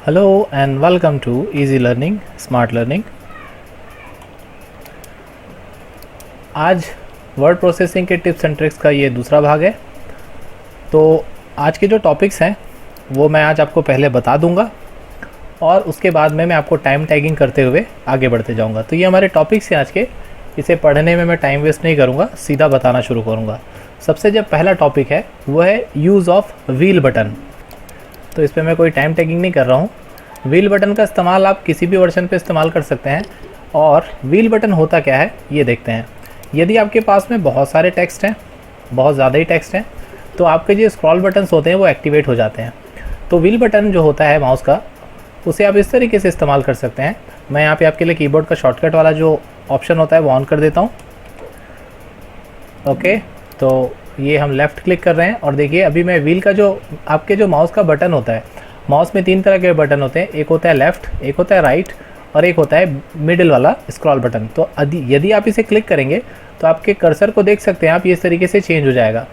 Hello and welcome to Easy Learning, Smart Learning। आज word processing के tips and tricks का ये दूसरा भाग है। तो आज के जो टॉपिक्स हैं वो मैं आज आपको पहले बता दूंगा और उसके बाद में मैं आपको टाइम टैगिंग करते हुए आगे बढ़ते जाऊंगा। तो ये हमारे टॉपिक्स हैं आज के। इसे पढ़ने में मैं टाइम वेस्ट नहीं करूंगा, सीधा बताना शुरू करूंगा। सबसे जो पहला टॉपिक है वो है यूज़ ऑफ व्हील बटन। तो इस पर मैं कोई टाइम टैगिंग नहीं कर रहा हूँ। व्हील बटन का इस्तेमाल आप किसी भी वर्जन पे इस्तेमाल कर सकते हैं। और व्हील बटन होता क्या है ये देखते हैं। यदि आपके पास में बहुत सारे टेक्स्ट हैं, बहुत ज़्यादा ही टेक्स्ट हैं, तो आपके जो स्क्रॉल बटन्स होते हैं वो एक्टिवेट हो जाते हैं। तो व्हील बटन जो होता है माउस का, उसे आप इस तरीके से इस्तेमाल कर सकते हैं। मैं यहाँ पे आपके लिए कीबोर्ड का शॉर्टकट वाला जो ऑप्शन होता है वो ऑन कर देता हूँ। ओके, तो ये हम लेफ़्ट क्लिक कर रहे हैं और देखिए अभी मैं व्हील का जो आपके जो माउस का बटन होता है, माउस में 3 तरह के बटन होते हैं। एक होता है लेफ़्ट, एक होता है राइट और एक होता है मिडिल वाला स्क्रॉल बटन। तो यदि आप इसे क्लिक करेंगे तो आपके कर्सर को देख सकते हैं आप, ये इस तरीके से चेंज हो जाएगा।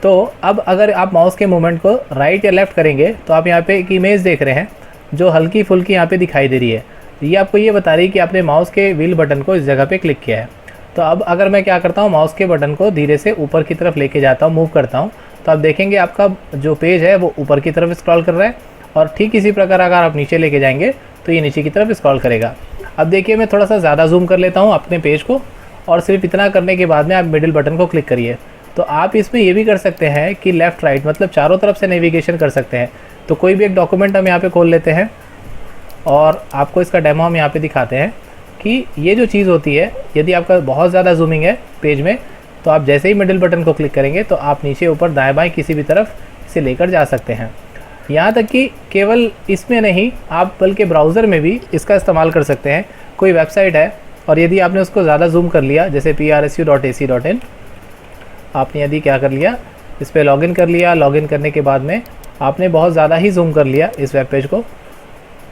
तो अब अगर आप माउस के मूवमेंट को राइट या लेफ़्ट करेंगे तो आप यहाँ पे एक इमेज देख रहे हैं जो हल्की फुल्की यहाँ पे दिखाई दे रही है। ये आपको ये बता रही है कि आपने माउस के व्हील बटन को इस जगह पे क्लिक किया है। तो अब अगर मैं क्या करता हूँ, माउस के बटन को धीरे से ऊपर की तरफ लेके जाता हूँ, मूव करता हूँ, तो आप देखेंगे आपका जो पेज है वो ऊपर की तरफ स्क्रॉल कर रहा है। और ठीक इसी प्रकार अगर आप नीचे लेके जाएंगे तो ये नीचे की तरफ स्क्रॉल करेगा। अब देखिए मैं थोड़ा सा ज़्यादा जूम कर लेता हूँ अपने पेज को, और सिर्फ इतना करने के बाद में आप मिडिल बटन को क्लिक करिए। तो आप इसमें ये भी कर सकते हैं कि लेफ़्ट राइट मतलब चारों तरफ से नेविगेशन कर सकते हैं। तो कोई भी एक डॉक्यूमेंट हम यहाँ पे खोल लेते हैं और आपको इसका डेमो हम यहाँ पे दिखाते हैं कि ये जो चीज़ होती है, यदि आपका बहुत ज़्यादा जूमिंग है पेज में, तो आप जैसे ही मिडिल बटन को क्लिक करेंगे तो आप नीचे ऊपर दाएँ बाएँ किसी भी तरफ इसे लेकर जा सकते हैं। यहाँ तक कि केवल इसमें नहीं, आप बल्कि ब्राउज़र में भी इसका इस्तेमाल कर सकते हैं। कोई वेबसाइट है और यदि आपने उसको ज़्यादा जूम कर लिया, जैसे prsu.ac.in, आपने यदि क्या कर लिया, इस पर लॉगिन कर लिया। लॉगिन करने के बाद में आपने बहुत ज़्यादा ही जूम कर लिया इस वेब पेज को,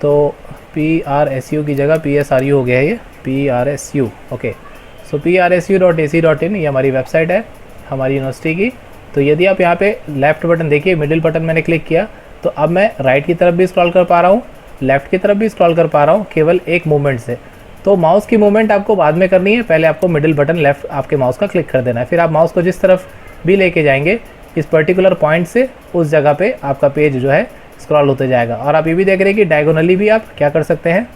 तो PRSU की जगह PSRU हो गया है, ये PRSU। ओके, सो prsu.ac.in ये हमारी वेबसाइट है हमारी यूनिवर्सिटी की। तो यदि आप यहाँ पे लेफ़्ट बटन देखिए, मिडिल बटन मैंने क्लिक किया तो अब मैं राइट की तरफ भी स्क्रॉल कर पा रहा हूँ, लेफ़्ट की तरफ भी स्क्रॉल कर पा रहा हूँ केवल एक मूवमेंट से। तो माउस की मूवमेंट आपको बाद में करनी है, पहले आपको मिडिल बटन लेफ़्ट आपके माउस का क्लिक कर देना है। फिर आप माउस को जिस तरफ भी लेके जाएंगे इस पर्टिकुलर पॉइंट से उस जगह पे आपका पेज जो है स्क्रॉल होते जाएगा। और आप ये भी देख रहे हैं कि डायगोनली भी आप क्या कर सकते हैं,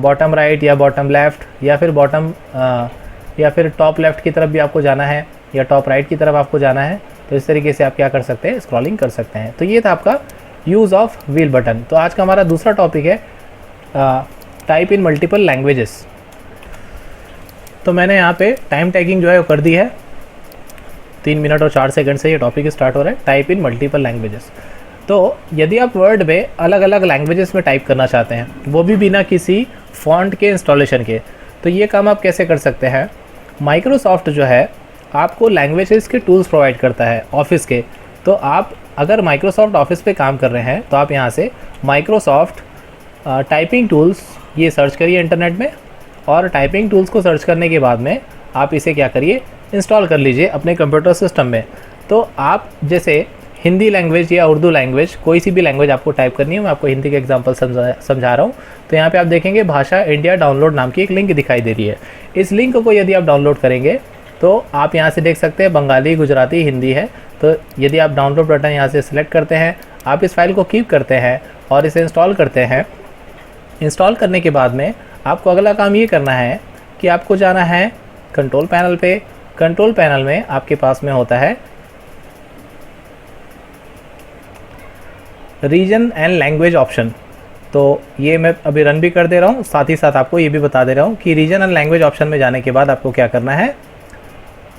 बॉटम राइट या बॉटम लेफ़्ट या फिर बॉटम या फिर टॉप लेफ़्ट की तरफ भी आपको जाना है या टॉप राइट की तरफ आपको जाना है। तो इस तरीके से आप क्या कर सकते हैं, स्क्रॉलिंग कर सकते हैं। तो ये था आपका यूज़ ऑफ व्हील बटन। तो आज का हमारा दूसरा टॉपिक है टाइप इन मल्टीपल लैंग्वेजेस। तो मैंने यहाँ पे टाइम टैगिंग जो है वो कर दी है। 3 मिनट और 4 सेकंड से ये टॉपिक स्टार्ट हो रहा है, टाइप इन मल्टीपल लैंग्वेजेस। तो यदि आप वर्ड में अलग अलग लैंग्वेजेस में टाइप करना चाहते हैं, वो भी बिना किसी फॉन्ट के इंस्टॉलेशन के, तो ये काम आप कैसे कर सकते हैं। माइक्रोसॉफ्ट जो है आपको लैंग्वेजेस के टूल्स प्रोवाइड करता है ऑफिस के। तो आप अगर माइक्रोसॉफ्ट ऑफिस पे काम कर रहे हैं तो आप यहाँ से माइक्रोसॉफ्ट टाइपिंग टूल्स ये सर्च करिए इंटरनेट में, और टाइपिंग टूल्स को सर्च करने के बाद में आप इसे क्या करिए, इंस्टॉल कर लीजिए अपने कंप्यूटर सिस्टम में। तो आप जैसे हिंदी लैंग्वेज या उर्दू लैंग्वेज, कोई सी भी लैंग्वेज आपको टाइप करनी है, मैं आपको हिंदी के एग्जांपल समझा रहा हूँ। तो यहाँ पे आप देखेंगे भाषा इंडिया डाउनलोड नाम की एक लिंक दिखाई दे रही है। इस लिंक को यदि आप डाउनलोड करेंगे तो आप यहाँ से देख सकते हैं बंगाली, गुजराती, हिंदी है। तो यदि आप डाउनलोड बटन यहाँ से सिलेक्ट करते हैं, आप इस फाइल को कीप करते हैं और इसे इंस्टॉल करते हैं। इंस्टॉल करने के बाद में आपको अगला काम ये करना है कि आपको जाना है कंट्रोल पैनल पे। कंट्रोल पैनल में आपके पास में होता है रीजन एंड लैंग्वेज ऑप्शन। तो ये मैं अभी रन भी कर दे रहा हूँ, साथ ही साथ आपको ये भी बता दे रहा हूँ कि रीजन एंड लैंग्वेज ऑप्शन में जाने के बाद आपको क्या करना है।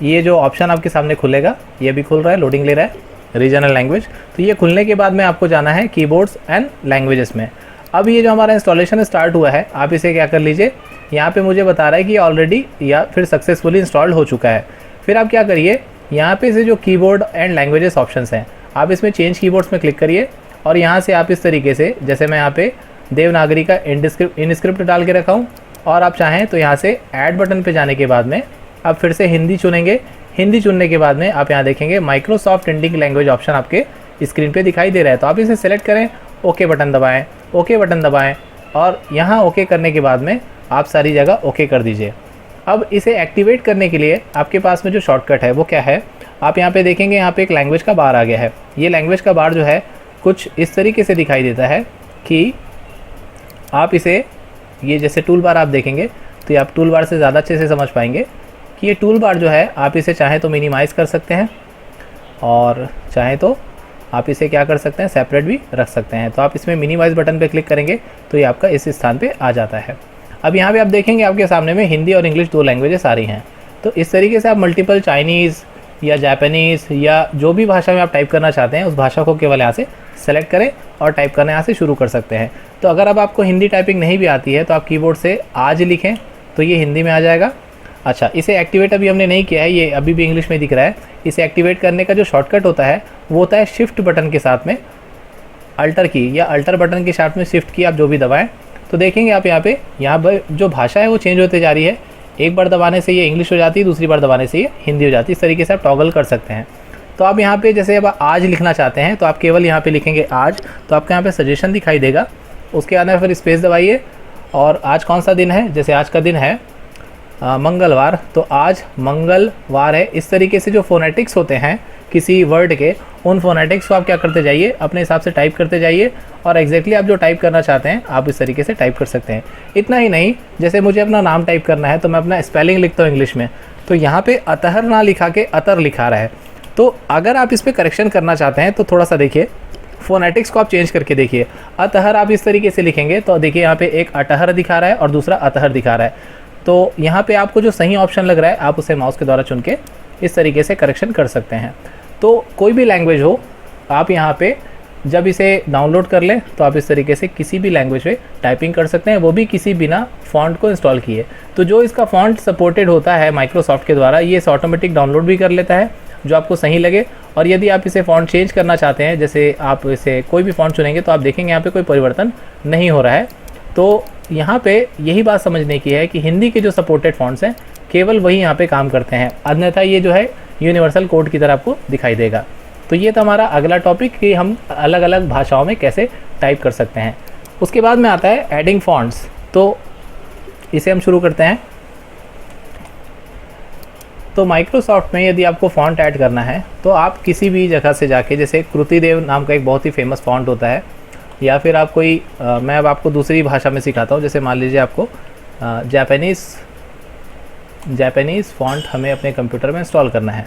ये जो ऑप्शन आपके सामने खुलेगा, ये भी खुल रहा है, लोडिंग ले रहा है, रीजन एंड लैंग्वेज। तो ये खुलने के बाद में आपको जाना है कीबोर्ड्स एंड लैंग्वेजेस में। अब ये जो हमारा इंस्टॉलेशन स्टार्ट हुआ है, आप इसे क्या कर लीजिए, यहाँ पे मुझे बता रहा है कि ऑलरेडी या फिर सक्सेसफुली इंस्टॉल्ड हो चुका है। फिर आप क्या करिए, यहाँ पे से जो कीबोर्ड एंड लैंग्वेजेस ऑप्शंस हैं, आप इसमें चेंज कीबोर्ड्स में क्लिक करिए और यहाँ से आप इस तरीके से, जैसे मैं यहाँ पे देवनागरी का इन स्क्रिप्ट डाल के रखा हूँ, और आप चाहें तो यहाँ से ऐड बटन पे जाने के बाद में आप फिर से हिंदी चुनेंगे। हिंदी चुनने के बाद में आप यहाँ देखेंगे माइक्रोसॉफ्ट इंडियन लैंग्वेज ऑप्शन आपके स्क्रीन पे दिखाई दे रहा है। तो आप इसे सेलेक्ट करें ओके बटन दबाएं, ओके बटन दबाएं और यहाँ ओके करने के बाद में आप सारी जगह ओके कर दीजिए। अब इसे एक्टिवेट करने के लिए आपके पास में जो शॉर्टकट है वो क्या है, आप यहाँ पे देखेंगे यहाँ पे एक लैंग्वेज का बार आ गया है। ये लैंग्वेज का बार जो है कुछ इस तरीके से दिखाई देता है कि आप इसे, ये जैसे टूल बार आप देखेंगे तो ये आप टूल बार से ज़्यादा अच्छे से समझ पाएंगे कि ये टूल बार जो है आप इसे चाहें तो मिनिमाइज़ कर सकते हैं और चाहें तो आप इसे क्या कर सकते हैं, सेपरेट भी रख सकते हैं। तो आप इसमें मिनिमाइज़ बटन पे क्लिक करेंगे तो ये आपका इस स्थान पे आ जाता है। अब यहाँ पे आप देखेंगे आपके सामने में हिंदी और इंग्लिश 2 लैंग्वेजेस आ रही हैं। तो इस तरीके से आप मल्टीपल चाइनीज़ या जापानीज़ या जो भी भाषा में आप टाइप करना चाहते हैं उस भाषा को केवल यहाँ से सेलेक्ट करें और टाइप करना यहाँ से शुरू कर सकते हैं। तो अगर अब आपको हिंदी टाइपिंग नहीं भी आती है तो आप कीबोर्ड से आज लिखें तो ये हिंदी में आ जाएगा। अच्छा, इसे एक्टिवेट अभी हमने नहीं किया है, ये अभी भी इंग्लिश में दिख रहा है। इसे एक्टिवेट करने का जो शॉर्टकट होता है वो होता है शिफ्ट बटन के साथ में अल्टर की या अल्टर बटन के साथ में शिफ्ट की आप जो भी दबाएं तो देखेंगे आप यहाँ पे जो भाषा है वो चेंज होते जा रही है। एक बार दबाने से ये इंग्लिश हो जाती है, दूसरी बार दबाने से ये हिंदी हो जाती है। इस तरीके से आप टॉगल कर सकते हैं। तो आप यहाँ पे जैसे अब आज लिखना चाहते हैं तो आप केवल यहाँ पे लिखेंगे आज, तो आपको यहाँ पे सजेशन दिखाई देगा। उसके बाद में फिर स्पेस दबाइए और आज कौन सा दिन है, जैसे आज का दिन है मंगलवार, तो आज मंगलवार है। इस तरीके से जो फोनेटिक्स होते हैं किसी वर्ड के, उन फोनेटिक्स को आप क्या करते जाइए, अपने हिसाब से टाइप करते जाइए और एग्जैक्टली आप जो टाइप करना चाहते हैं आप इस तरीके से टाइप कर सकते हैं। इतना ही नहीं, जैसे मुझे अपना नाम टाइप करना है तो मैं अपना स्पेलिंग लिखता हूँ इंग्लिश में, तो यहाँ पे अतहर ना लिखा के अतर लिखा रहा है। तो अगर आप इस पर करेक्शन करना चाहते हैं तो थोड़ा सा देखिए, फोनेटिक्स को आप चेंज करके देखिए। अतहर आप इस तरीके से लिखेंगे तो देखिए यहाँ पे एक अटहर दिखा रहा है और दूसरा अतहर दिखा रहा है। तो यहाँ पे आपको जो सही ऑप्शन लग रहा है आप उसे माउस के द्वारा चुन के इस तरीके से करेक्शन कर सकते हैं। तो कोई भी लैंग्वेज हो, आप यहाँ पे जब इसे डाउनलोड कर लें तो आप इस तरीके से किसी भी लैंग्वेज में टाइपिंग कर सकते हैं, वो भी किसी बिना फ़ॉन्ट को इंस्टॉल किए। तो जो इसका फ़ॉन्ट सपोर्टेड होता है माइक्रोसॉफ्ट के द्वारा, ये इसे ऑटोमेटिक डाउनलोड भी कर लेता है जो आपको सही लगे। और यदि आप इसे फ़ॉन्ट चेंज करना चाहते हैं, जैसे आप इसे कोई भी फ़ॉन्ट चुनेंगे तो आप देखेंगे यहाँ पे कोई परिवर्तन नहीं हो रहा है। तो यहाँ पे यही बात समझने की है कि हिंदी के जो सपोर्टेड फ़ॉन्ट्स हैं केवल वही यहाँ पे काम करते हैं, अन्यथा ये जो है यूनिवर्सल कोड की तरह आपको दिखाई देगा। तो ये था हमारा अगला टॉपिक कि हम अलग अलग भाषाओं में कैसे टाइप कर सकते हैं। उसके बाद में आता है एडिंग फ़ॉन्ट्स, तो इसे हम शुरू करते हैं। तो माइक्रोसॉफ्ट में यदि आपको फ़ॉन्ट ऐड करना है तो आप किसी भी जगह से जाके, जैसे कृतिदेव नाम का एक बहुत ही फेमस फ़ॉन्ट होता है, या फिर आप कोई मैं अब आपको दूसरी भाषा में सिखाता हूँ। जैसे मान लीजिए आपको जापानीज़ फ़ॉन्ट हमें अपने कंप्यूटर में इंस्टॉल करना है,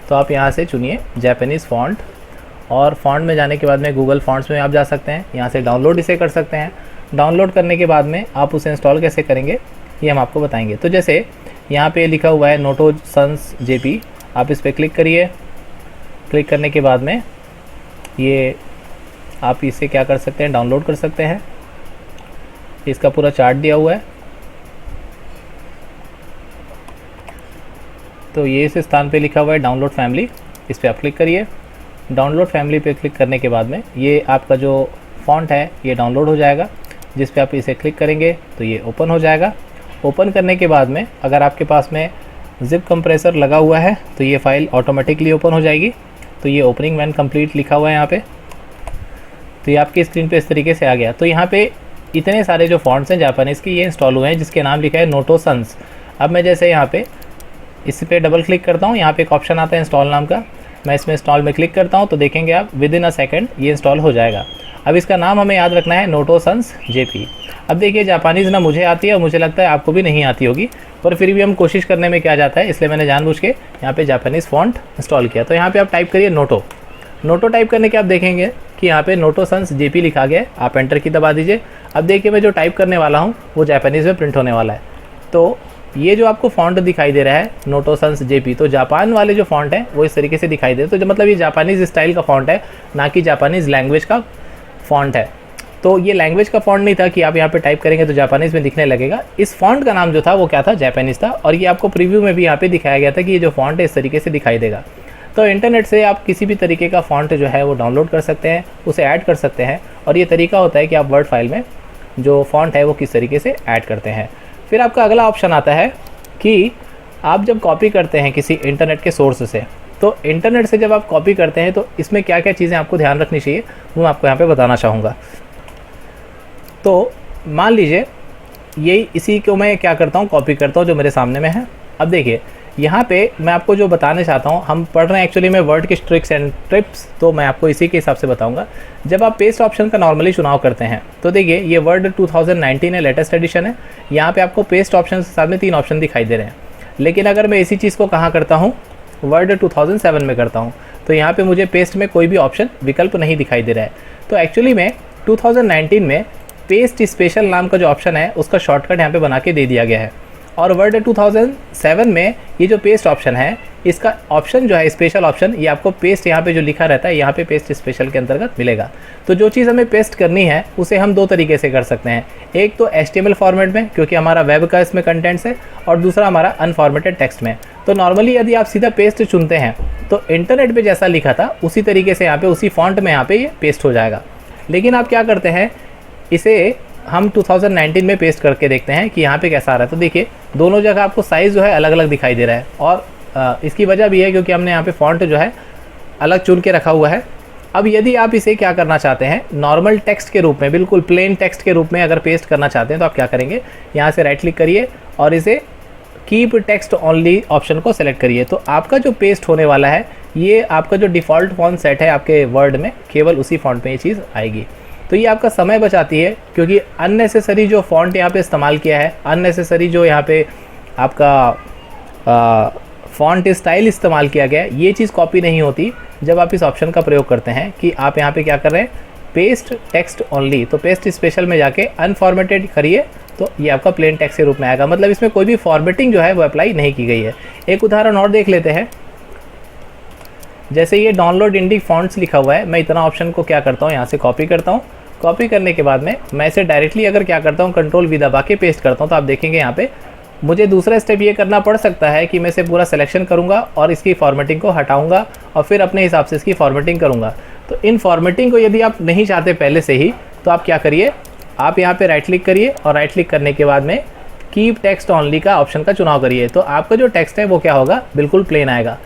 तो आप यहाँ से चुनिए जापानीज़ फ़ॉन्ट और फ़ॉन्ट में जाने के बाद में गूगल फ़ॉन्ट्स में आप जा सकते हैं, यहाँ से डाउनलोड इसे कर सकते हैं। डाउनलोड करने के बाद में आप उसे इंस्टॉल कैसे करेंगे ये हम आपको बताएंगे। तो जैसे यहाँ पे लिखा हुआ है नोटो सन्स जेपी, आप इस पर क्लिक करिए। क्लिक करने के बाद में ये आप इसे क्या कर सकते हैं, डाउनलोड कर सकते हैं। इसका पूरा चार्ट दिया हुआ है। तो ये इस स्थान पे लिखा हुआ है डाउनलोड फैमिली, इस पर आप क्लिक करिए। डाउनलोड फैमिली पे क्लिक करने के बाद में ये आपका जो फ़ॉन्ट है ये डाउनलोड हो जाएगा। जिस पे आप इसे क्लिक करेंगे तो ये ओपन हो जाएगा। ओपन करने के बाद में अगर आपके पास में ज़िप कंप्रेसर लगा हुआ है तो ये फ़ाइल ऑटोमेटिकली ओपन हो जाएगी। तो ये ओपनिंग व्हेन कंप्लीट लिखा हुआ है यहाँ पे, तो ये आपकी स्क्रीन पे इस तरीके से आ गया। तो यहाँ पे इतने सारे जो फ़ॉन्ट्स हैं जापानीज़ के ये इंस्टॉल हुए हैं, जिसके नाम लिखा है नोटो सन्स। अब मैं जैसे यहाँ पे इस पर डबल क्लिक करता हूँ, यहाँ पे एक ऑप्शन आता है इंस्टॉल नाम का, मैं इसमें इंस्टॉल में क्लिक करता हूँ तो देखेंगे आप विद इन अ सेकेंड ये इंस्टॉल हो जाएगा। अब इसका नाम हमें याद रखना है नोटो सन्स जेपी। अब देखिए जापानीज़ ना मुझे आती है और मुझे लगता है आपको भी नहीं आती होगी, पर फिर भी हम कोशिश करने में क्या जाता है, इसलिए मैंने जानबूझ के यहाँ पे जापानीज़ फ़ॉन्ट इंस्टॉल किया। तो यहाँ पे आप टाइप करिए नोटो। नोटो टाइप करने के आप देखेंगे कि यहाँ पे नोटो सन्स जेपी लिखा गया है। आप एंटर की दबा दीजिए। अब देखिए मैं जो टाइप करने वाला हूँ वो जापानीज़ में प्रिंट होने वाला है। तो ये जो आपको फ़ॉन्ट दिखाई दे रहा है नोटो सन्स जेपी, तो जापान वाले जो फ़ॉन्ट है वो इस तरीके से दिखाई दे, तो जो मतलब ये जापानीज़ स्टाइल का फ़ॉन्ट है, ना कि जापानीज़ लैंग्वेज का फ़ॉन्ट है। तो ये लैंग्वेज का फ़ॉन्ट नहीं था कि आप यहाँ पे टाइप करेंगे तो जापानीज़ में दिखने लगेगा। इस फ़ॉन्ट का नाम जो था वो क्या था, जापानीज़ था। और ये आपको प्रीव्यू में भी यहाँ पे दिखाया गया था कि ये जो फ़ॉन्ट है इस तरीके से दिखाई देगा। तो इंटरनेट से आप किसी भी तरीके का फ़ॉन्ट जो है वो डाउनलोड कर सकते हैं, उसे ऐड कर सकते हैं। और ये तरीका होता है कि आप वर्ड फाइल में जो फ़ॉन्ट है वो किस तरीके से ऐड करते हैं। फिर आपका अगला ऑप्शन आता है कि आप जब कॉपी करते हैं किसी इंटरनेट के सोर्स से, तो इंटरनेट से जब आप कॉपी करते हैं तो इसमें क्या क्या चीज़ें आपको ध्यान रखनी चाहिए वो मैं आपको यहाँ पे बताना चाहूँगा। तो मान लीजिए यही इसी को मैं क्या करता हूँ, कॉपी करता हूँ जो मेरे सामने में है। अब देखिए यहाँ पे मैं आपको जो बताना चाहता हूँ, हम पढ़ रहे हैं एक्चुअली में वर्ड के ट्रिक्स एंड टिप्स, तो मैं आपको इसी के हिसाब से बताऊँगा। जब आप पेस्ट ऑप्शन का नॉर्मली चुनाव करते हैं तो देखिए ये वर्ड 2019 है, लेटेस्ट एडिशन है। यहाँ पे आपको पेस्ट ऑप्शन के साथ में 3 ऑप्शन दिखाई दे रहे हैं। लेकिन अगर मैं इसी चीज़ को कहाँ करता हूँ, वर्ड 2007 में करता हूँ, तो यहाँ पे मुझे पेस्ट में कोई भी ऑप्शन विकल्प नहीं दिखाई दे रहा है। तो एक्चुअली में 2019 में पेस्ट स्पेशल नाम का जो ऑप्शन है उसका शॉर्टकट यहाँ पे बना के दे दिया गया है। और वर्ड 2007 में ये जो पेस्ट ऑप्शन है, इसका ऑप्शन जो है स्पेशल ऑप्शन, ये आपको पेस्ट यहाँ पे जो लिखा रहता है यहाँ पे पेस्ट स्पेशल के अंतर्गत मिलेगा। तो जो चीज़ हमें पेस्ट करनी है उसे हम 2 तरीके से कर सकते हैं। एक तो HTML फॉर्मेट में, क्योंकि हमारा वेब का इसमें कंटेंट्स है, और दूसरा हमारा अनफॉर्मेटेड टेक्स्ट में। तो नॉर्मली यदि आप सीधा पेस्ट चुनते हैं तो इंटरनेट पर जैसा लिखा था उसी तरीके से यहाँ पे उसी फॉन्ट में यहाँ पे ये पेस्ट हो जाएगा। लेकिन आप क्या करते हैं, इसे हम 2019 में पेस्ट करके देखते हैं कि यहाँ पे कैसा आ रहा है। तो देखिए दोनों जगह आपको साइज़ जो है अलग अलग दिखाई दे रहा है, और इसकी वजह भी है क्योंकि हमने यहाँ पे फ़ॉन्ट जो है अलग चुन के रखा हुआ है। अब यदि आप इसे क्या करना चाहते हैं, नॉर्मल टेक्स्ट के रूप में, बिल्कुल प्लेन टेक्स्ट के रूप में अगर पेस्ट करना चाहते हैं तो आप क्या करेंगे, यहाँ से राइट क्लिक करिए और इसे कीप टेक्स्ट ओनली ऑप्शन को सेलेक्ट करिए। तो आपका जो पेस्ट होने वाला है ये आपका जो डिफ़ॉल्ट फॉन्ट सेट है आपके वर्ड में, केवल उसी फॉन्ट में ये चीज़ आएगी। तो ये आपका समय बचाती है, क्योंकि अननेसेसरी जो फ़ॉन्ट यहाँ पे इस्तेमाल किया है, अननेसेसरी जो यहाँ पे आपका फ़ॉन्ट स्टाइल इस्तेमाल किया गया है, ये चीज़ कॉपी नहीं होती जब आप इस ऑप्शन का प्रयोग करते हैं कि आप यहाँ पे क्या कर रहे हैं, पेस्ट टेक्स्ट ओनली। तो पेस्ट स्पेशल में जाके अनफॉर्मेटेड करिए तो ये आपका प्लेन टेक्स्ट के रूप में आएगा, मतलब इसमें कोई भी फॉर्मेटिंग जो है वो अप्लाई नहीं की गई है। एक उदाहरण और देख लेते हैं। जैसे ये डाउनलोड इंडी फॉन्ट्स लिखा हुआ है, मैं इतना ऑप्शन को क्या करता हूँ, यहाँ से कॉपी करता हूँ। कॉपी करने के बाद में मैं इसे डायरेक्टली अगर क्या करता हूँ, कंट्रोल V दबा के पेस्ट करता हूँ, तो आप देखेंगे यहाँ पे मुझे दूसरा स्टेप ये करना पड़ सकता है कि मैं इसे पूरा सिलेक्शन करूँगा और इसकी फॉर्मेटिंग को हटाऊँगा और फिर अपने हिसाब से इसकी फॉर्मेटिंग करूँगा। तो इन फॉर्मेटिंग को यदि आप नहीं चाहते पहले से ही, तो आप क्या करिए, आप यहाँ पर राइट क्लिक करिए और राइट क्लिक करने के बाद में कीप टेक्स्ट ओनली का ऑप्शन का चुनाव करिए। तो आपका जो टेक्स्ट है वो क्या होगा, बिल्कुल प्लेन आएगा।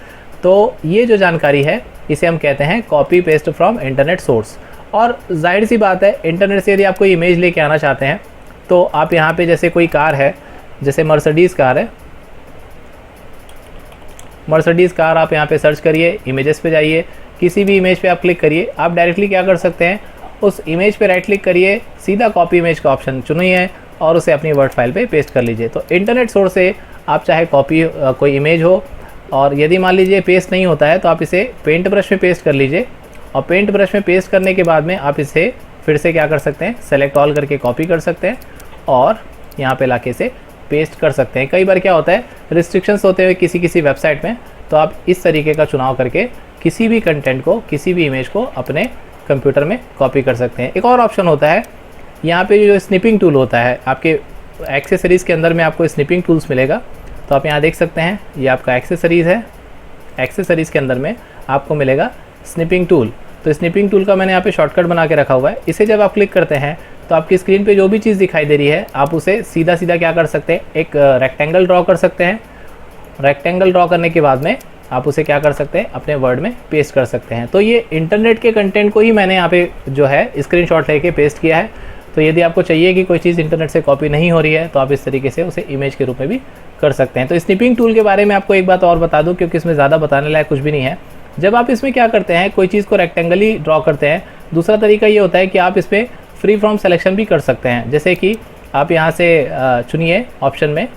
तो ये जो जानकारी है इसे हम कहते हैं copy paste from internet source. और जाहिर सी बात है, इंटरनेट से यदि आप कोई इमेज लेके आना चाहते हैं तो आप यहाँ पे जैसे कोई कार है, जैसे मर्सिडीज़ कार है, मर्सिडीज़ कार आप यहाँ पे सर्च करिए, इमेजेस पे जाइए, किसी भी इमेज पे आप क्लिक करिए। आप डायरेक्टली क्या कर सकते हैं, उस इमेज पे राइट क्लिक करिए, सीधा कॉपी इमेज का ऑप्शन चुनिए और उसे अपनी वर्ड फाइल पे पेस्ट कर लीजिए। तो इंटरनेट सोर्स से आप चाहे कॉपी कोई इमेज हो, और यदि मान लीजिए पेस्ट नहीं होता है तो आप इसे पेंट ब्रश में पेस्ट कर लीजिए, और पेंट ब्रश में पेस्ट करने के बाद में आप इसे फिर से क्या कर सकते हैं, सेलेक्ट ऑल करके कॉपी कर सकते हैं और यहाँ पे लाके इसे पेस्ट कर सकते हैं। कई बार क्या होता है, रिस्ट्रिक्शंस होते हुए किसी वेबसाइट में, तो आप इस तरीके का चुनाव करके किसी भी कंटेंट को, किसी भी इमेज को अपने कंप्यूटर में कॉपी कर सकते हैं। एक और ऑप्शन होता है यहाँ पे जो स्निपिंग टूल होता है, आपके एक्सेसरीज़ के अंदर में आपको स्निपिंग टूल्स मिलेगा। तो आप यहाँ देख सकते हैं ये आपका एक्सेसरीज़ है, एक्सेसरीज़ के अंदर में आपको मिलेगा स्निपिंग टूल। तो स्निपिंग टूल का मैंने यहाँ पे शॉर्टकट बना के रखा हुआ है। इसे जब आप क्लिक करते हैं तो आपकी स्क्रीन पे जो भी चीज़ दिखाई दे रही है आप उसे सीधा क्या कर सकते हैं, एक रेक्टेंगल ड्रॉ कर सकते हैं। रेक्टेंगल ड्रॉ करने के बाद में आप उसे क्या कर सकते हैं, अपने वर्ड में पेस्ट कर सकते हैं। तो ये इंटरनेट के कंटेंट को ही मैंने यहाँ पे जो है स्क्रीनशॉट लेके पेस्ट किया है। तो यदि आपको चाहिए कि कोई चीज़ इंटरनेट से कॉपी नहीं हो रही है तो आप इस तरीके से उसे इमेज के रूप में भी कर सकते हैं। तो स्निपिंग टूल के बारे में आपको एक बात और बता दूं, क्योंकि इसमें ज़्यादा बताने लायक कुछ भी नहीं है। जब आप इसमें क्या करते हैं, कोई चीज़ को रेक्टेंगली ड्रॉ करते हैं, दूसरा तरीका ये होता है कि आप इस पर फ्री फ्रॉम सिलेक्शन भी कर सकते हैं। जैसे कि आप यहाँ से चुनिए ऑप्शन में,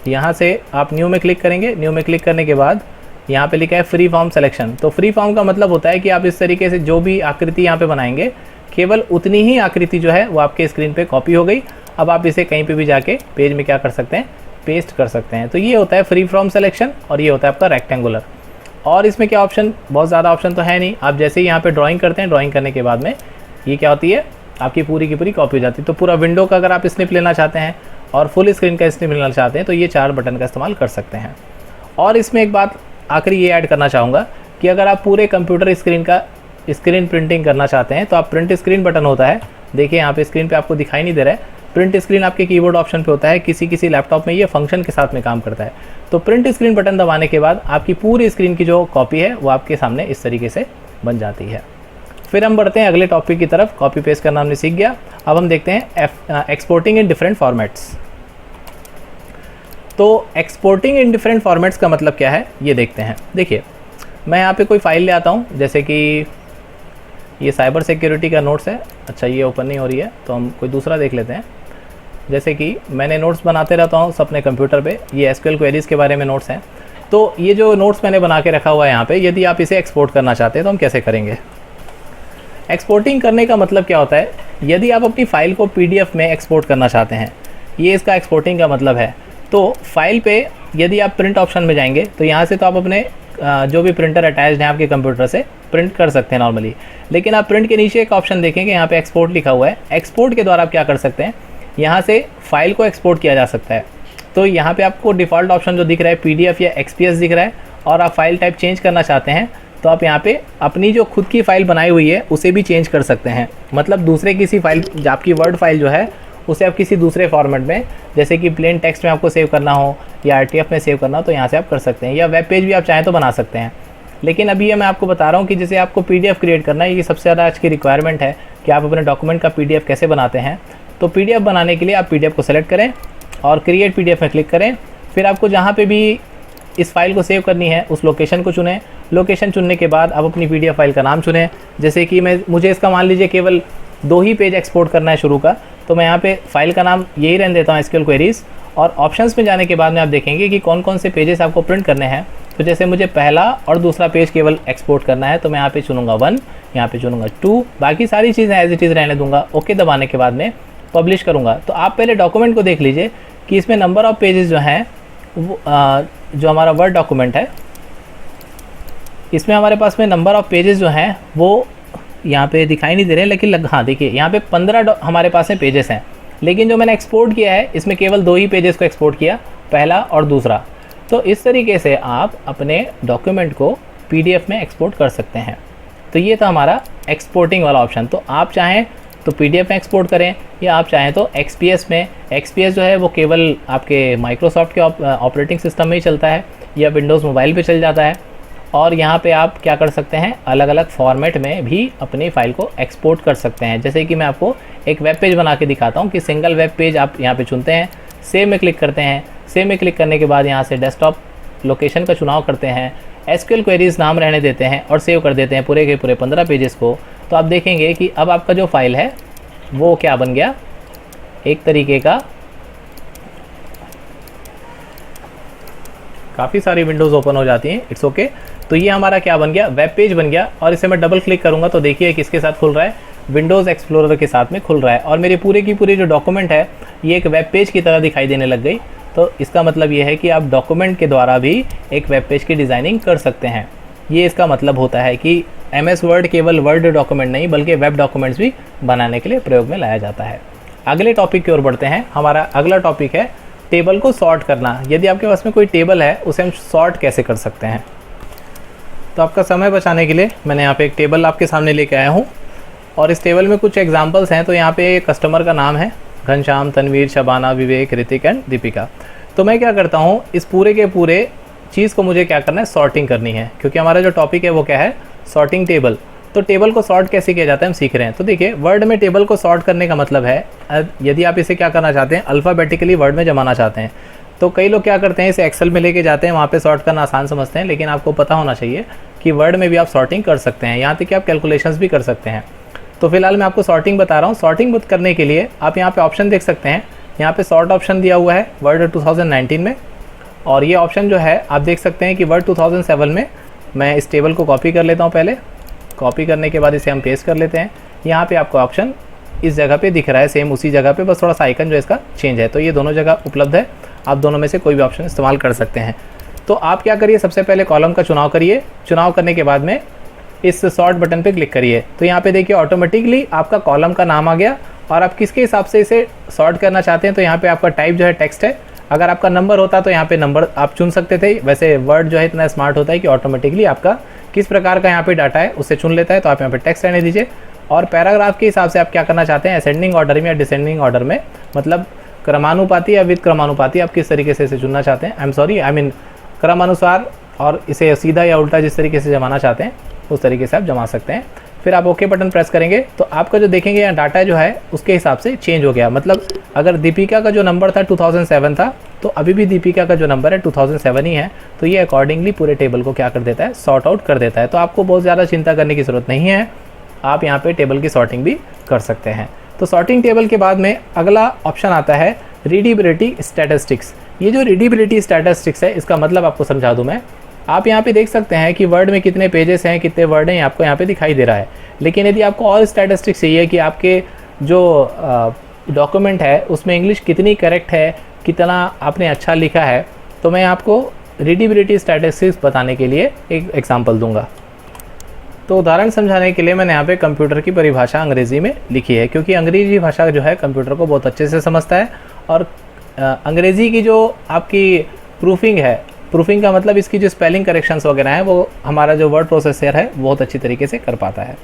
यहाँ से आप न्यू में क्लिक करेंगे। न्यू में क्लिक करने के बाद यहाँ पे लिखा है फ्री फॉर्म सिलेक्शन। तो फ्री फॉर्म का मतलब होता है कि आप इस तरीके से जो भी आकृति यहाँ पे बनाएंगे, केवल उतनी ही आकृति जो है वो आपके स्क्रीन पे कॉपी हो गई। अब आप इसे कहीं पे भी जाके पेज में क्या कर सकते हैं, पेस्ट कर सकते हैं। तो ये होता है फ्री फ्रॉम सिलेक्शन और ये होता है आपका रेक्टेंगुलर। और इसमें क्या ऑप्शन, बहुत ज़्यादा ऑप्शन तो है नहीं। आप जैसे ही यहाँ पर ड्राइंग करते हैं, ड्राइंग करने के बाद में ये क्या होती है, आपकी पूरी की पूरी कॉपी हो जाती है। तो पूरा विंडो का अगर आप स्निप लेना चाहते हैं और फुल स्क्रीन का स्निप लेना चाहते हैं तो ये 4 बटन का इस्तेमाल कर सकते हैं। और इसमें एक बात आखिरी ये ऐड करना चाहूँगा कि अगर आप पूरे कंप्यूटर स्क्रीन का स्क्रीन प्रिंटिंग करना चाहते हैं तो आप प्रिंट स्क्रीन बटन होता है, देखिए यहाँ पे स्क्रीन पे आपको दिखाई नहीं दे रहा है, प्रिंट स्क्रीन आपके कीबोर्ड ऑप्शन पे होता है, किसी किसी लैपटॉप में ये फंक्शन के साथ में काम करता है। तो प्रिंट स्क्रीन बटन दबाने के बाद आपकी पूरी स्क्रीन की जो कॉपी है वो आपके सामने इस तरीके से बन जाती है। फिर हम बढ़ते हैं अगले टॉपिक की तरफ। कॉपी पेस्ट करना हमने सीख गया, अब हम देखते हैं एक्सपोर्टिंग इन डिफरेंट फॉर्मेट्स। तो एक्सपोर्टिंग इन डिफरेंट फॉर्मेट्स का मतलब क्या है ये देखते हैं। देखिए मैं यहाँ पे कोई फाइल ले आता हूँ, जैसे कि ये साइबर सिक्योरिटी का नोट्स है। अच्छा ये ओपन नहीं हो रही है तो हम कोई दूसरा देख लेते हैं। जैसे कि मैंने नोट्स बनाते रहता हूँ अपने कंप्यूटर पे, ये एसक्यूएल क्वेरीज के बारे में नोट्स हैं। तो ये जो नोट्स मैंने बना के रखा हुआ है यहाँ पे, यदि आप इसे एक्सपोर्ट करना चाहते हैं तो हम कैसे करेंगे। एक्सपोर्टिंग करने का मतलब क्या होता है, यदि आप अपनी फ़ाइल को PDF में एक्सपोर्ट करना चाहते हैं, ये इसका एक्सपोर्टिंग का मतलब है। तो फाइल पे यदि आप प्रिंट ऑप्शन में जाएंगे तो यहाँ से तो आप अपने जो भी प्रिंटर अटैच्ड है आपके कंप्यूटर से प्रिंट कर सकते हैं नॉर्मली, लेकिन आप प्रिंट के नीचे एक ऑप्शन देखेंगे यहाँ पे एक्सपोर्ट लिखा हुआ है। एक्सपोर्ट के द्वारा आप क्या कर सकते हैं, यहाँ से फाइल को एक्सपोर्ट किया जा सकता है। तो यहाँ पे आपको डिफ़ॉल्ट ऑप्शन जो दिख रहा है PDF या XPS दिख रहा है, और आप फाइल टाइप चेंज करना चाहते हैं तो आप यहाँ पे अपनी जो खुद की फ़ाइल बनाई हुई है उसे भी चेंज कर सकते हैं। मतलब दूसरे किसी फाइल, आपकी वर्ड फाइल जो है उसे आप किसी दूसरे फॉर्मेट में, जैसे कि प्लेन टेक्स्ट में आपको सेव करना हो या RTF में सेव करना हो तो यहाँ से आप कर सकते हैं, या वेब पेज भी आप चाहें तो बना सकते हैं। लेकिन अभी ये मैं आपको बता रहा हूँ कि जैसे आपको PDF क्रिएट करना है, ये सबसे ज़्यादा आज की रिक्वायरमेंट है कि आप अपने डॉक्यूमेंट का PDF कैसे बनाते हैं। तो PDF बनाने के लिए आप PDF को सेलेक्ट करें और क्रिएट PDF में क्लिक करें। फिर आपको जहाँ पे भी इस फाइल को सेव करनी है उस लोकेशन को चुनें। लोकेशन चुनने के बाद आप अपनी PDF फाइल का नाम चुनें। जैसे कि मुझे इसका मान लीजिए केवल 2 ही पेज एक्सपोर्ट करना है शुरू का, तो मैं यहाँ पे फाइल का नाम यही रहने देता हूँ एसक्यूएल क्वेरीज। और ऑप्शंस में जाने के बाद में आप देखेंगे कि कौन कौन से पेजेस आपको प्रिंट करने हैं। तो जैसे मुझे पहला और दूसरा पेज केवल एक्सपोर्ट करना है तो मैं यहाँ पे चुनूंगा 1, यहाँ पे चुनूंगा 2, बाकी सारी चीज़ें एज इट इज़ रहने दूंगा। ओके दबाने के बाद में पब्लिश करूँगा। तो आप पहले डॉक्यूमेंट को देख लीजिए कि इसमें नंबर ऑफ़ पेजेस जो हैं वो जो हमारा वर्ड डॉक्यूमेंट है इसमें हमारे पास में नंबर ऑफ़ पेजेस जो हैं वो यहाँ पे दिखाई नहीं दे रहे, लेकिन हाँ देखिए यहाँ पे 15 हमारे पास में पेजेस हैं। लेकिन जो मैंने एक्सपोर्ट किया है इसमें केवल 2 ही पेजेस को एक्सपोर्ट किया, पहला और दूसरा। तो इस तरीके से आप अपने डॉक्यूमेंट को PDF में एक्सपोर्ट कर सकते हैं। तो ये था हमारा एक्सपोर्टिंग वाला ऑप्शन। तो आप चाहें तो PDF में एक्सपोर्ट करें या आप चाहें तो XPS में। XPS जो है वो केवल आपके माइक्रोसॉफ्ट के ऑपरेटिंग सिस्टम में ही चलता है या विंडोज़ मोबाइल पे चल जाता है। और यहाँ पे आप क्या कर सकते हैं, अलग अलग फॉर्मेट में भी अपनी फ़ाइल को एक्सपोर्ट कर सकते हैं। जैसे कि मैं आपको एक वेब पेज बना के दिखाता हूँ कि सिंगल वेब पेज आप यहाँ पे चुनते हैं, सेव में क्लिक करते हैं। सेव में क्लिक करने के बाद यहाँ से डेस्कटॉप लोकेशन का चुनाव करते हैं, एसक्यूएल क्वेरीज नाम रहने देते हैं और सेव कर देते हैं पूरे के पूरे 15 पेजेस को। तो आप देखेंगे कि अब आपका जो फाइल है वो क्या बन गया, एक तरीके का काफ़ी सारी विंडोज़ ओपन हो जाती हैं। It's okay. तो ये हमारा क्या बन गया, वेब पेज बन गया। और इसे मैं डबल क्लिक करूँगा तो देखिए किसके साथ खुल रहा है, विंडोज़ एक्सप्लोरर के साथ में खुल रहा है। और मेरी पूरे की पूरी जो डॉक्यूमेंट है ये एक वेब पेज की तरह दिखाई देने लग गई। तो इसका मतलब ये है कि आप डॉक्यूमेंट के द्वारा भी एक वेब पेज की डिज़ाइनिंग कर सकते हैं। ये इसका मतलब होता है कि MS वर्ड केवल वर्ड डॉक्यूमेंट नहीं बल्कि वेब डॉक्यूमेंट्स भी बनाने के लिए प्रयोग में लाया जाता है। अगले टॉपिक की ओर बढ़ते हैं। हमारा अगला टॉपिक है टेबल को सॉर्ट करना। यदि आपके पास में कोई टेबल है उसे हम सॉर्ट कैसे कर सकते हैं। तो आपका समय बचाने के लिए मैंने यहाँ पे एक टेबल आपके सामने लेके आया हूँ और इस टेबल में कुछ एग्जांपल्स हैं। तो यहाँ पे कस्टमर का नाम है घनश्याम, तनवीर, शबाना, विवेक, ऋतिक एंड दीपिका। तो मैं क्या करता हूँ, इस पूरे के पूरे चीज़ को मुझे क्या करना है, सॉर्टिंग करनी है। क्योंकि हमारा जो टॉपिक है वो क्या है, सॉर्टिंग टेबल। तो टेबल को सॉर्ट कैसे किया जाता है हम सीख रहे हैं। तो देखिए वर्ड में टेबल को सॉर्ट करने का मतलब है, यदि आप इसे क्या करना चाहते हैं, अल्फ़ाबेटिकली वर्ड में जमाना चाहते हैं। तो कई लोग क्या करते हैं, इसे एक्सेल में लेके जाते हैं, वहाँ पे सॉर्ट करना आसान समझते हैं। लेकिन आपको पता होना चाहिए कि वर्ड में भी आप सॉर्टिंग कर सकते हैं, यहाँ तक कि आप कैलकुलेशंस भी कर सकते हैं। तो फिलहाल मैं आपको सॉर्टिंग बता रहा हूँ। सॉर्टिंग करने के लिए आप यहाँ पे ऑप्शन देख सकते हैं, यहाँ पे सॉर्ट ऑप्शन दिया हुआ है वर्ड 2019 में। और ये ऑप्शन जो है आप देख सकते हैं कि वर्ड 2007 में। मैं इस टेबल को कॉपी कर लेता हूँ, पहले कॉपी करने के बाद इसे हम पेस्ट कर लेते हैं। यहाँ पे आपको ऑप्शन इस जगह पे दिख रहा है, सेम उसी जगह पे, बस थोड़ा सा आइकन जो है इसका चेंज है। तो ये दोनों जगह उपलब्ध है, आप दोनों में से कोई भी ऑप्शन इस्तेमाल कर सकते हैं। तो आप क्या करिए, सबसे पहले कॉलम का चुनाव करिए। चुनाव करने के बाद में इस सॉर्ट बटन पे क्लिक करिए। तो यहाँ पे देखिए ऑटोमेटिकली आपका कॉलम का नाम आ गया और आप किसके हिसाब से इसे सॉर्ट करना चाहते हैं। तो यहाँ पे आपका टाइप जो है टेक्स्ट है। अगर आपका नंबर होता तो यहाँ पे नंबर आप चुन सकते थे। वैसे वर्ड जो है इतना स्मार्ट होता है कि ऑटोमेटिकली आपका किस प्रकार का यहाँ पे डाटा है उसे चुन लेता है। तो आप यहाँ पे टेक्स्ट रहने दीजिए। और पैराग्राफ के हिसाब से आप क्या करना चाहते हैं, असेंडिंग ऑर्डर में या डिसेंडिंग ऑर्डर में मतलब क्रमानुपाती या विद क्रमानुपाती, आप किस तरीके से इसे चुनना चाहते हैं, आई मीन क्रमानुसार, और इसे सीधा या उल्टा जिस तरीके से जमाना चाहते हैं उस तरीके से आप जमा सकते हैं। फिर आप ओके बटन प्रेस करेंगे तो आपका जो देखेंगे यहाँ डाटा जो है उसके हिसाब से चेंज हो गया। मतलब अगर दीपिका का जो नंबर था 2007 था, तो अभी भी दीपिका का जो नंबर है 2007 ही है। तो ये अकॉर्डिंगली पूरे टेबल को क्या कर देता है, सॉर्ट आउट कर देता है। तो आपको बहुत ज़्यादा चिंता करने की ज़रूरत नहीं है, आप यहाँ पे टेबल की सॉर्टिंग भी कर सकते हैं। तो सॉर्टिंग टेबल के बाद में अगला ऑप्शन आता है रीडेबिलिटी स्टैटिस्टिक्स। ये जो रीडेबिलिटी स्टैटिस्टिक्स है, इसका मतलब आपको समझा दूँ मैं। आप यहाँ पे देख सकते हैं कि वर्ड में कितने पेजेस हैं, कितने वर्ड हैं, आपको यहाँ पे दिखाई दे रहा है। लेकिन यदि आपको और स्टैटिस्टिक्स चाहिए कि आपके जो डॉक्यूमेंट है उसमें इंग्लिश कितनी करेक्ट है, कितना आपने अच्छा लिखा है, तो मैं आपको रीडेबिलिटी स्टैटिस्टिक्स बताने के लिए एक एग्जांपल दूंगा। तो उदाहरण समझाने के लिए मैंने यहाँ पे कंप्यूटर की परिभाषा अंग्रेज़ी में लिखी है, क्योंकि अंग्रेजी भाषा जो है कंप्यूटर को बहुत अच्छे से समझता है। और अंग्रेज़ी की जो आपकी प्रूफिंग है, प्रूफिंग का मतलब इसकी जो स्पेलिंग करेक्शंस वगैरह हैं वो हमारा जो वर्ड प्रोसेसर है बहुत अच्छी तरीके से कर पाता है।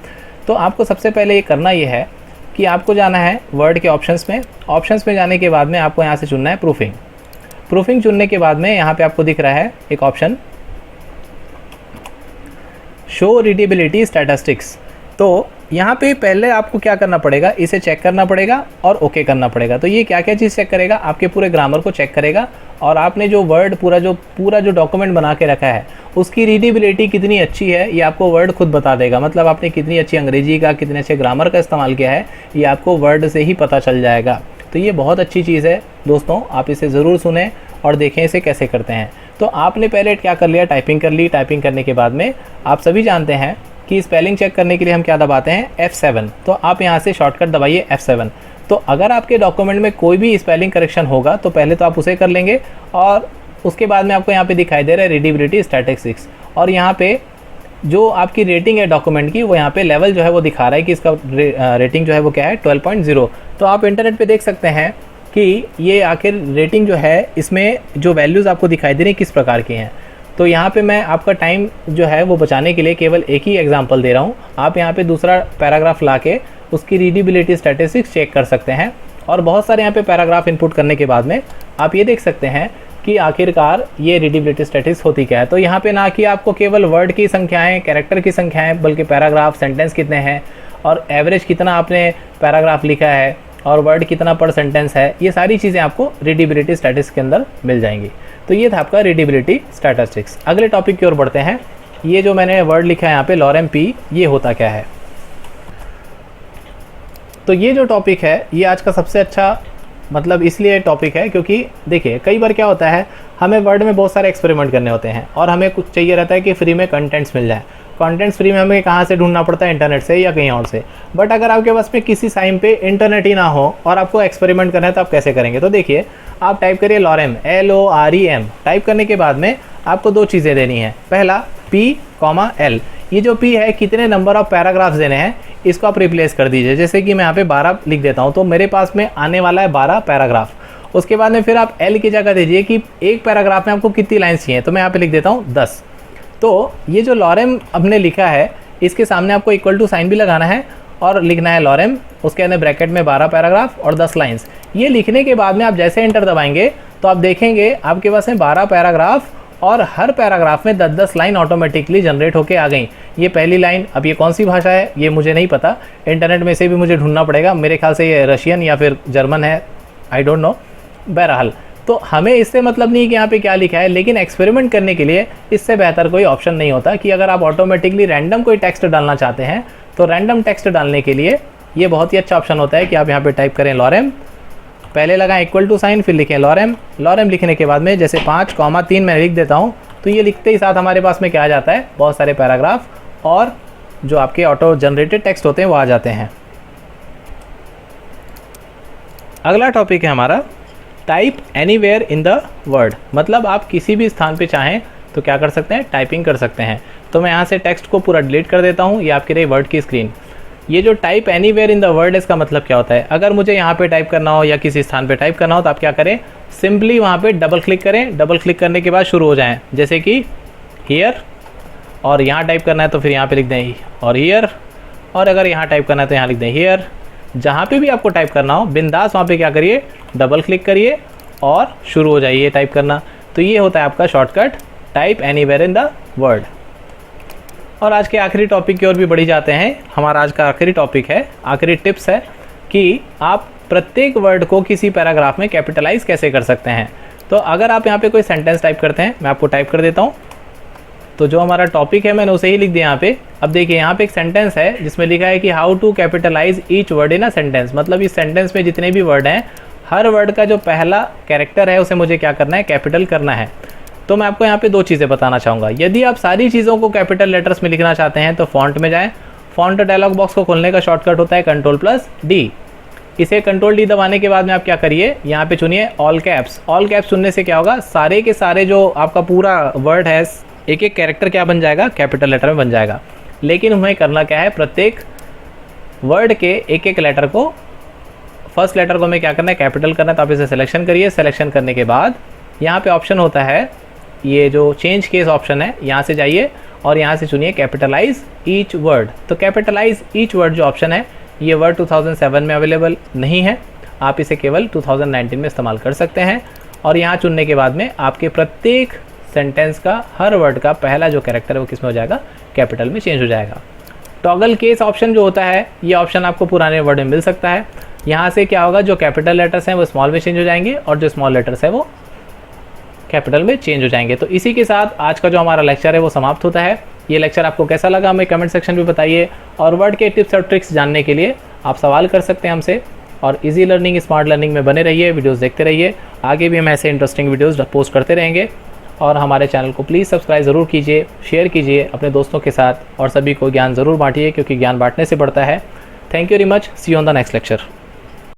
तो आपको सबसे पहले ये करना ये है कि आपको जाना है वर्ड के ऑप्शंस में। ऑप्शंस में जाने के बाद में आपको यहाँ से चुनना है प्रूफिंग। प्रूफिंग चुनने के बाद में यहाँ पे आपको दिख रहा है एक ऑप्शन शो रीडेबिलिटी स्टैटिस्टिक्स। तो यहाँ पे पहले आपको क्या करना पड़ेगा, इसे चेक करना पड़ेगा और ओके करना पड़ेगा। तो ये क्या क्या चीज़ चेक करेगा, आपके पूरे ग्रामर को चेक करेगा और आपने जो वर्ड पूरा जो डॉक्यूमेंट बना के रखा है उसकी रीडेबिलिटी कितनी अच्छी है ये आपको वर्ड खुद बता देगा। मतलब आपने कितनी अच्छी अंग्रेजी का, कितने अच्छे ग्रामर का इस्तेमाल किया है, ये आपको वर्ड से ही पता चल जाएगा। तो ये बहुत अच्छी चीज़ है दोस्तों, आप इसे ज़रूर सुनें और देखें इसे कैसे करते हैं। तो आपने पहले क्या कर लिया, टाइपिंग कर ली। टाइपिंग करने के बाद में आप सभी जानते हैं कि स्पेलिंग चेक करने के लिए हम क्या दबाते हैं, F7। तो आप यहाँ से शॉर्टकट दबाइए F7। तो अगर आपके डॉक्यूमेंट में कोई भी स्पेलिंग करेक्शन होगा तो पहले तो आप उसे कर लेंगे, और उसके बाद में आपको यहाँ पे दिखाई दे रहा है रीडेबिलिटी स्टैटिस्टिक्स। और यहाँ पे जो आपकी रेटिंग है डॉक्यूमेंट की, वो यहाँ पे लेवल जो है वो दिखा रहा है कि इसका रेटिंग जो है वो क्या है, 12.0। तो आप इंटरनेट पे देख सकते हैं कि ये आखिर रेटिंग जो है इसमें जो वैल्यूज़ आपको दिखाई दे रही हैं किस प्रकार की हैं। तो यहाँ पे मैं आपका टाइम जो है वो बचाने के लिए केवल एक ही एग्जांपल दे रहा हूँ। आप यहाँ पे दूसरा पैराग्राफ ला के उसकी रीडेबिलिटी स्टैटिस्टिक्स चेक कर सकते हैं। और बहुत सारे यहाँ पे पैराग्राफ इनपुट करने के बाद में आप ये देख सकते हैं कि आखिरकार ये रीडेबिलिटी स्टैटिस्टिक्स होती क्या है। तो यहाँ पे ना कि आपको केवल वर्ड की संख्याएँ, कैरेक्टर की संख्याएँ, बल्कि पैराग्राफ, सेंटेंस कितने हैं और एवरेज कितना आपने पैराग्राफ लिखा है और वर्ड कितना पर सेंटेंस है, ये सारी चीज़ें आपको रीडेबिलिटी स्टैटिस्टिक्स के अंदर मिल जाएंगी। तो ये था आपका रीडेबिलिटी स्टैटिस्टिक्स। अगले टॉपिक की ओर बढ़ते हैं। ये जो मैंने वर्ड लिखा है यहाँ पे लॉरेम पी, ये होता क्या है। तो ये जो टॉपिक है ये आज का सबसे अच्छा मतलब इसलिए टॉपिक है क्योंकि देखिए कई बार क्या होता है, हमें वर्ड में बहुत सारे एक्सपेरिमेंट करने होते हैं और हमें कुछ चाहिए रहता है कि फ्री में कंटेंट्स मिल जाए। कंटेंट्स फ्री में हमें कहाँ से ढूंढना पड़ता है, इंटरनेट से या कहीं और से। बट अगर आपके पास में किसी टाइम पे इंटरनेट ही ना हो और आपको एक्सपेरिमेंट करना है तो आप कैसे करेंगे। तो देखिए आप टाइप करिए लॉरेम, LOREM। टाइप करने के बाद में आपको दो चीज़ें देनी है। पहला P, L। ये जो P है कितने नंबर ऑफ पैराग्राफ्स देने हैं इसको आप रिप्लेस कर दीजिए। जैसे कि मैं यहाँ पे 12 लिख देता हूँ तो मेरे पास में आने वाला है 12 पैराग्राफ। उसके बाद में फिर आप L की जगह दीजिए कि एक पैराग्राफ में आपको कितनी लाइन्स चाहिए, तो मैं यहाँ पे लिख देता हूँ 10। तो ये जो लॉरेम हमने लिखा है इसके सामने आपको इक्वल टू साइन भी लगाना है और लिखना है लॉरेम, उसके अंदर ब्रैकेट में 12 पैराग्राफ और 10 लाइन्स। ये लिखने के बाद में आप जैसे एंटर दबाएंगे तो आप देखेंगे आपके पास में 12 पैराग्राफ और हर पैराग्राफ में 10-10 लाइन ऑटोमेटिकली जनरेट होके आ गई। ये पहली लाइन, अब ये कौन सी भाषा है ये मुझे नहीं पता, इंटरनेट में से भी मुझे ढूंढना पड़ेगा। मेरे ख्याल से ये रशियन या फिर जर्मन है, आई डोंट नो। बहरहाल तो हमें इससे मतलब नहीं कि यहाँ पे क्या लिखा है, लेकिन एक्सपेरिमेंट करने के लिए इससे बेहतर कोई ऑप्शन नहीं होता कि अगर आप ऑटोमेटिकली रैंडम कोई टेक्स्ट डालना चाहते हैं तो रैंडम टेक्स्ट डालने के लिए ये बहुत ही अच्छा ऑप्शन होता है कि आप यहाँ पे टाइप करें लॉरेम, पहले लगाएं इक्वल टू साइन, फिर लिखें लॉरेम। लॉरेम लिखने के बाद में जैसे 5,3 मैं लिख देता हूँ तो ये लिखते ही साथ हमारे पास में क्या आ जाता है, बहुत सारे पैराग्राफ और जो आपके ऑटो जनरेटेड टेक्स्ट होते हैं वो आ जाते हैं। अगला टॉपिक है हमारा type anywhere in the word. मतलब आप किसी भी स्थान पे चाहें तो क्या कर सकते हैं, टाइपिंग कर सकते हैं। तो मैं यहाँ से टेक्स्ट को पूरा डिलीट कर देता हूँ, ये आपकी रही वर्ड की स्क्रीन। ये जो type anywhere in the word इसका मतलब क्या होता है, अगर मुझे यहाँ पे टाइप करना हो या किसी स्थान पे टाइप करना हो तो आप क्या करें, सिंपली वहाँ पे डबल क्लिक करें। डबल क्लिक करने के बाद शुरू हो जाएं, जैसे कि हियर, और यहाँ टाइप करना है तो फिर यहाँ पे लिख दें और हियर, और अगर यहाँ टाइप करना है तो यहाँ लिख दें हियर। जहाँ पे भी आपको टाइप करना हो बिंदास वहाँ पे क्या करिए, डबल क्लिक करिए और शुरू हो जाइए टाइप करना। तो ये होता है आपका shortcut type anywhere in the word. और आज के आखिरी टॉपिक की ओर भी बढ़ी जाते हैं। हमारा आज का आखिरी टॉपिक है, आखिरी टिप्स है कि आप प्रत्येक वर्ड को किसी पैराग्राफ में कैपिटलाइज कैसे कर सकते हैं। तो अगर आप यहाँ पे कोई सेंटेंस टाइप करते हैं, मैं आपको टाइप कर देता हूँ। तो जो हमारा टॉपिक है मैंने उसे ही लिख दिया यहाँ पे। अब देखिए यहाँ पे एक सेंटेंस है जिसमें लिखा है कि how to capitalize each word in a sentence. मतलब इस सेंटेंस में जितने भी वर्ड हैं, हर वर्ड का जो पहला कैरेक्टर है उसे मुझे क्या करना है, कैपिटल करना है। तो मैं आपको यहाँ पे दो चीज़ें बताना चाहूँगा। यदि आप सारी चीज़ों को कैपिटल लेटर्स में लिखना चाहते हैं तो फॉन्ट में जाएँ। फॉन्ट डायलॉग बॉक्स को खोलने का शॉर्टकट होता है Ctrl+D। इसे Ctrl+D दबाने के बाद में आप क्या करिए, यहाँ पे चुनिए ऑल कैप्स। ऑल कैप्स चुनने से क्या होगा, सारे के सारे जो आपका पूरा वर्ड है, एक एक कैरेक्टर क्या बन जाएगा, कैपिटल लेटर में बन जाएगा। लेकिन हमें करना क्या है, प्रत्येक वर्ड के एक एक लेटर को, फर्स्ट लेटर को हमें क्या करना है, कैपिटल करना है। तो आप इसे सिलेक्शन करिए। सिलेक्शन करने के बाद यहाँ पे ऑप्शन होता है, ये जो चेंज केस ऑप्शन है, यहाँ से जाइए और यहाँ से चुनिए कैपिटलाइज ईच वर्ड। तो कैपिटलाइज ईच वर्ड जो ऑप्शन है, ये वर्ड 2007 में अवेलेबल नहीं है, आप इसे केवल 2019 में इस्तेमाल कर सकते हैं। और यहाँ चुनने के बाद में आपके प्रत्येक सेंटेंस का हर वर्ड का पहला जो कैरेक्टर है वो किस में हो जाएगा, कैपिटल में चेंज हो जाएगा। टॉगल केस ऑप्शन जो होता है, ये ऑप्शन आपको पुराने वर्ड में मिल सकता है। यहाँ से क्या होगा, जो कैपिटल लेटर्स हैं वो स्मॉल में चेंज हो जाएंगे और जो स्मॉल लेटर्स है वो कैपिटल में चेंज हो जाएंगे। तो इसी के साथ आज का जो हमारा लेक्चर है वो समाप्त होता है। ये लेक्चर आपको कैसा लगा हमें कमेंट सेक्शन में बताइए। और वर्ड के टिप्स और ट्रिक्स जानने के लिए आप सवाल कर सकते हैं हमसे। और इजी लर्निंग, स्मार्ट लर्निंग में बने रहिए, वीडियोस देखते रहिए। आगे भी हम ऐसे इंटरेस्टिंग वीडियोस पोस्ट करते रहेंगे। और हमारे चैनल को प्लीज़ सब्सक्राइब ज़रूर कीजिए, शेयर कीजिए अपने दोस्तों के साथ और सभी को ज्ञान ज़रूर बांटिए, क्योंकि ज्ञान बांटने से बढ़ता है। Thank you very much. See you on the next lecture.